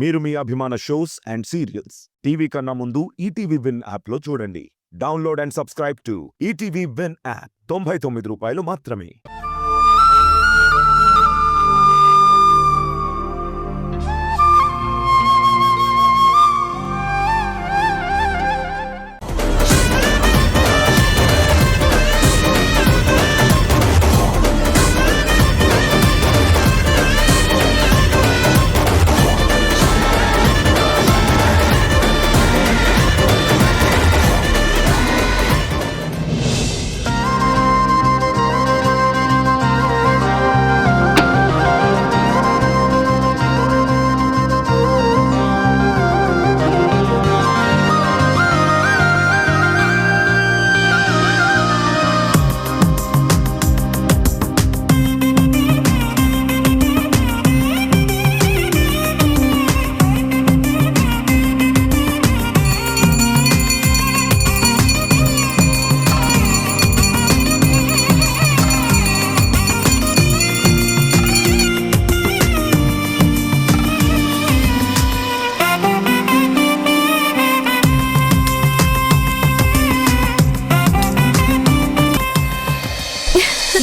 మీరు మీ అభిమాన shows and serials TV కన్నా ముందు ఈటీవీ విన్ యాప్లో చూడండి. Download and subscribe to ETV win app. 99 రూపాయలు మాత్రమే.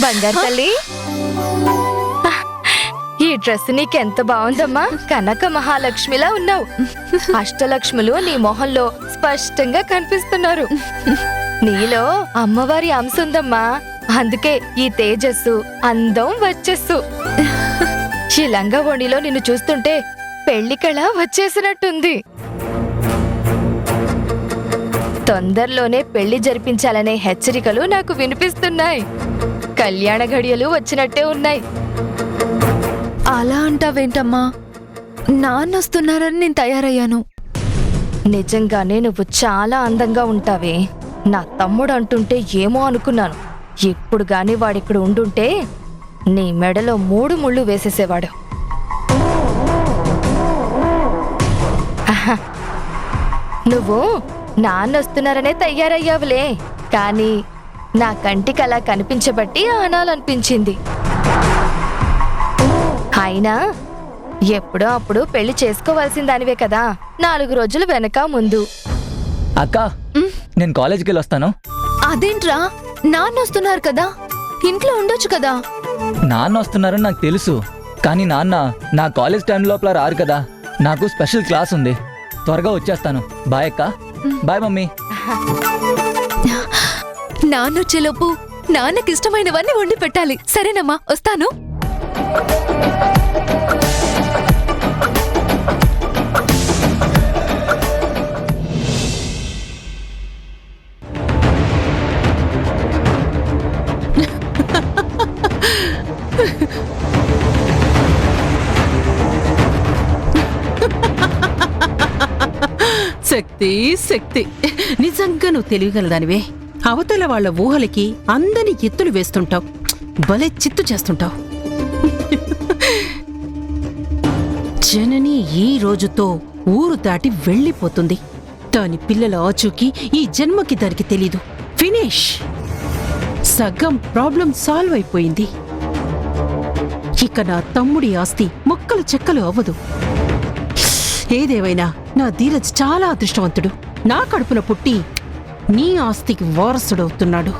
బంగారు తల్లి, ఈ డ్రెస్ నీకెంత బాగుందమ్మా. కనక మహాలక్ష్మిలా ఉన్నావు. అష్టలక్ష్ములు నీ మొహంలో స్పష్టంగా కనిపిస్తున్నారు. నీలో అమ్మవారి అంశ ఉందమ్మా. అందుకే ఈ తేజస్సు, అందం వచ్చేస్సు. ఈ లంగా ఓణిలో నిన్ను చూస్తుంటే పెళ్లి కళ వచ్చేసినట్టుంది. తొందరలోనే పెళ్లి జరిపించాలనే హెచ్చరికలు నాకు వినిపిస్తున్నాయి. కళ్యాణ ఘడియలు వచ్చినట్టే ఉన్నాయి. అలా అంటావేంటమ్మా? నాన్నొస్తున్నారని నేను తయారయ్యాను. నిజంగానే నువ్వు చాలా అందంగా ఉంటావే. నా తమ్ముడు అంటుంటే ఏమో అనుకున్నాను. ఇప్పుడు గాని వాడిక్కడ ఉండుంటే నీ మెడలో 3 ముళ్ళు వేసేసేవాడు. నువ్వు నాన్నొస్తున్నారనే తయారయ్యావులే, కానీ నా కంటికి అలా కనిపించబట్టి అనాలనిపించింది. అయినా ఎప్పుడో అప్పుడు పెళ్లి చేసుకోవాల్సిందానివే కదా, 4 రోజులు వెనక ముందు. అక్క, నేను కాలేజ్కి వెళ్ళి వస్తాను. అదేంట్రా, నాన్నొస్తున్నారు కదా, ఇంట్లో ఉండొచ్చు కదా. నాన్న వస్తున్నారని నాకు తెలుసు, కానీ నాన్న నా కాలేజ్ టైం లోపల రారు కదా. నాకు స్పెషల్ క్లాస్ ఉంది. త్వరగా వచ్చేస్తాను. బాయ్ అక్క. Bye mummy. నాన్నొచ్చేలోపు నాన్నకిష్టమైనవన్నీ వండి పెట్టాలి. సరేనమ్మా, వస్తాను. శక్తి శక్తి, నిజంగా నువ్వు తెలియగలదానివే. అవతల వాళ్ల ఊహలకి అందని ఎత్తులు వేస్తుంటావు. భలే చిత్తు చేస్తుంటావు. జనని ఈ రోజుతో ఊరు దాటి వెళ్ళిపోతుంది. దాని పిల్లల ఆచూకీ ఈ జన్మకి దానికి తెలీదు. ఫినిష్. సగం ప్రాబ్లం సాల్వ్ అయిపోయింది. ఇక నా తమ్ముడి ఆస్తి ముక్కలు చెక్కలు అవ్వదు. ఏదేవైనా నా ధీరజ్ చాలా అదృష్టవంతుడు. నా కడుపున పుట్టి నీ ఆస్తికి వారసుడవుతున్నాడు.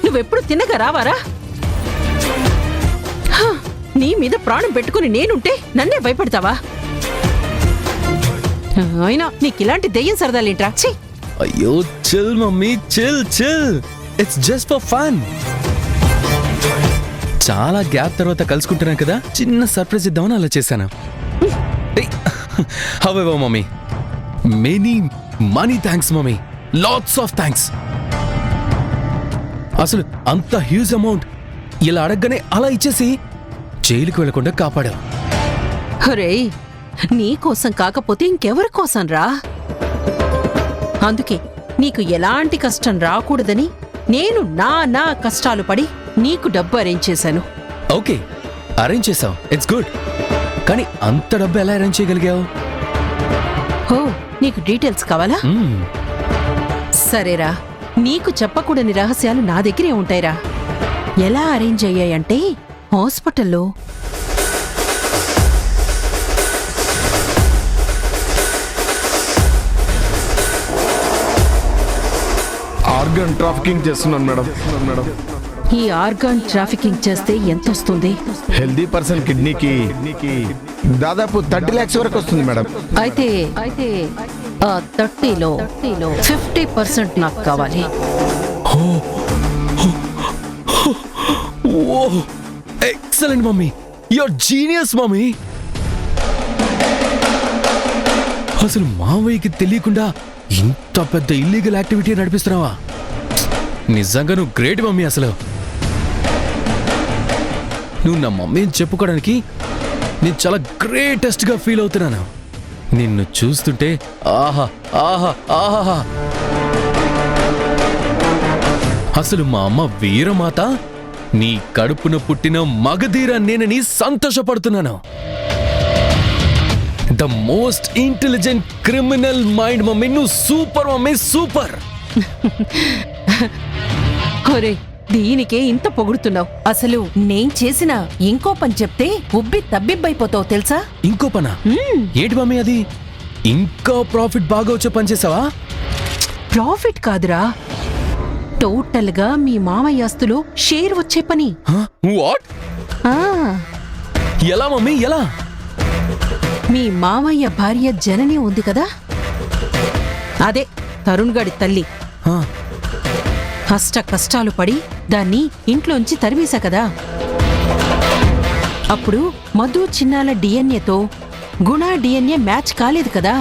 నువ్వెప్పుడు తిన్నగా రావారా? నీ మీద ప్రాణం పెట్టుకుని నేనుంటే నన్నే భయపడతావా? అయినా నీకిలాంటి దెయ్యం సరదాలేంట్రా? అయ్యో, chill mummy, chill chill. It's just for fun. చాలా గ్యాప్ తర్వాత కలుసుకుంటున్నాను కదా, చిన్న సర్ప్రైజ్ ఇద్దామని అలా చేశాను. However, mommy, many thanks, mommy. Lots of thanks. అసలు అంత హ్యూజ్ అమౌంట్ ఇలా అడగగానే అలా ఇచ్చేసి జైలుకి వెళ్లకుండా కాపాడావు. ఒరేయ్, నీకోసం కాకపోతే ఇంకెవరి కోసం రా? అందుకే నీకు ఎలాంటి కష్టం రాకూడదని నేను నా కష్టాలు పడి నీకు డబ్బు అరేంజ్ చేశాను. ఓకే, అరేంజ్ చేసావు, ఇట్స్ గుడ్. కానీ అంత డబ్బు ఎలా అరేంజ్ చేయగలిగావు? ఓ, నీకు డీటెయిల్స్ కావాలా? సరేరా, నీకు చెప్పకూడని రహస్యాలు నా దగ్గరే ఉంటాయిరా. ఎలా అరేంజ్ అయ్యాయంటే హాస్పిటల్లో ఆర్గన్ ట్రాఫికింగ్ చేస్తున్నాను మేడం. ఈ ఆర్గాన్ ట్రాఫికింగ్ చేస్తే ఎంత వస్తుంది? హెల్దీ పర్సన్ కిడ్నీకి దాదాపు 30 lakhs వరకు వస్తుంది మేడం. అయితే ఆ 30లో 50% నాకు కావాలి. ఓ, excellent mummy, your genius mummy. అసలు మావయ్యకి తెలియకుండా ఇంత పెద్ద ఇల్లీగల్ యాక్టివిటీ నడిపిస్తున్నావా? నిజంగా నువ్వు గ్రేట్ మమ్మీ. అసలు నువ్వు నా మమ్మీని చెప్పుకోవడానికి నేను చాలా గ్రేటెస్ట్ గా ఫీల్ అవుతున్నాను. నిన్ను చూస్తుంటే ఆహా ఆహా ఆహా. అసలు మా అమ్మ వీరమాత, నీ కడుపున పుట్టిన మగధీర నేనని సంతోషపడుతున్నాను. The most intelligent criminal mind mummy. నువ్వు సూపర్ మమ్మీ, సూపర్. ఒరే, దీనికే ఇంత పొగుడుతున్నావు. అసలు నేను చేసిన ఇంకో పని చెప్తే ఉబ్బి తబ్బిబ్బైపోతావు తెలుసా? ఇంకో పనా? ఏంటి మమ్మీ అది? ఇంకా ప్రాఫిట్ బాగా వచ్చే పని చేసావా? ప్రాఫిట్ కాదురా, టోటల్ గా మీ మామయ్య ఆస్తులో షేర్ వచ్చే పని. వాట్? ఆ, ఎలా మమ్మీ, ఎలా? మీ మామయ్య భార్య జనని ఉంది కదా, అదే తరుణ్ గడి తల్లి. అష్ట కష్టాలు పడి దాన్ని ఇంట్లోంచి తరిమేశా కదా. అప్పుడు మధు చిన్నాల డిఎన్ఏతో గుణ డిఎన్ఏ మ్యాచ్ కాలేదు కదా.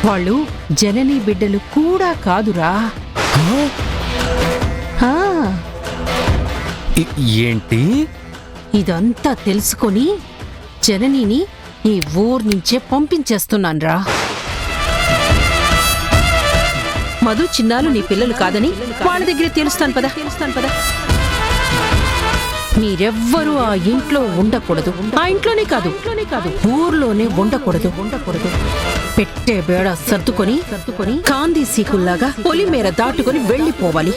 వాళ్ళు జనని బిడ్డలు కూడా కాదురా. ఆ, ఏంటి? ఇదంతా తెలుసుకొని జననిని ఈ ఊరు నుంచే పంపించేస్తున్నాన్రా. మధు చిన్నాలు నీ పిల్లలు కాదని వాళ్ళ దగ్గరే తెలుస్తాను పద. మీరెవ్వరూ ఆ ఇంట్లో ఉండకూడదు. ఆ ఇంట్లోనే కాదు, ఊర్లోనే ఉండకూడదు. పెట్టే బేడ సర్దుకొని కాందీ సీకుల్లాగా పొలిమేర దాటుకొని వెళ్ళిపోవాలి.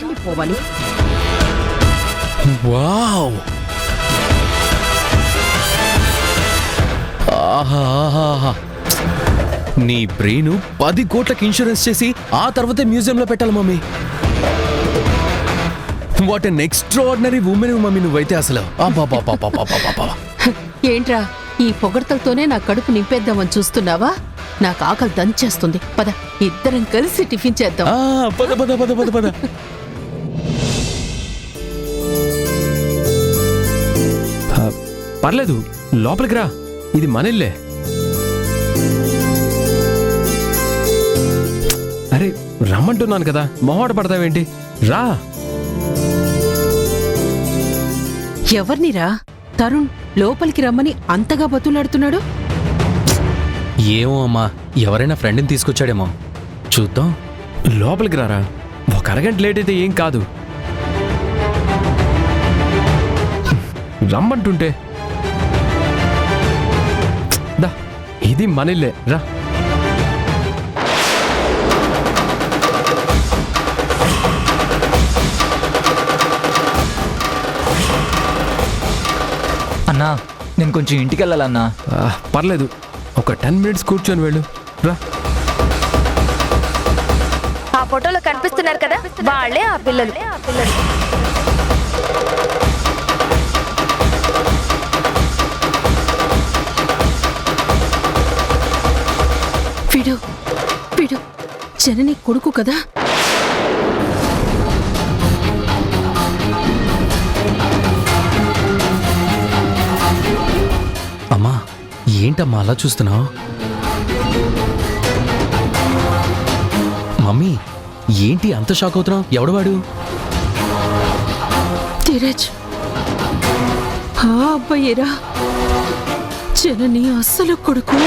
వావ్, ఆహా. నీ బ్రెయిన్ 10 కోట్లకి ఇన్సూరెన్స్ చేసి ఆ తర్వాతే మ్యూజియంలో పెట్టాలి mummy. What an extraordinary woman mummy నువ్వైతే అసలు. ఏంట్రా, ఈ పొగడ్తలతోనే నా కడుపు నింపేద్దామని చూస్తున్నావా? నాకు ఆకలి దంచేస్తుంది. పద, ఇద్దరం కలిసి టిఫిన్ చేద్దాం. పద. పర్లేదు, లోపలికి రా, ఇది మనల్లే. అరే రమ్మంటున్నాను కదా, మొహాట పడతావేంటి? రా. ఎవర్నిరా తరుణ్ లోపలికి రమ్మని అంతగా బతులాడుతున్నాడు? ఏమో అమ్మా, ఎవరైనా ఫ్రెండ్ని తీసుకొచ్చాడేమో, చూద్దాం. లోపలికి రారా, ఒక అరగంట లేట్ అయితే ఏం కాదు. రమ్మంటుంటే. దా, ఇది మనల్లే, రా. అన్నా, నేను కొంచెం ఇంటికి వెళ్ళాలన్నా. పర్లేదు, ఒక 10 minutes కూర్చొని వెళ్ళు, రా. ఆ ఫోటోలో కనిపిస్తున్నారు కదా, వాళ్ళే ఆ పిల్లలు. వీడు జనని కొడుకు కదా. అమ్మా, ఏంటమ్మా అలా చూస్తున్నావు? మమ్మీ, ఏంటి అంత షాక్ అవుతున్నావు? ఎవడవాడు? ధీరజ్, ఆ అబ్బాయేరా. జనని అస్సలు కొడుకు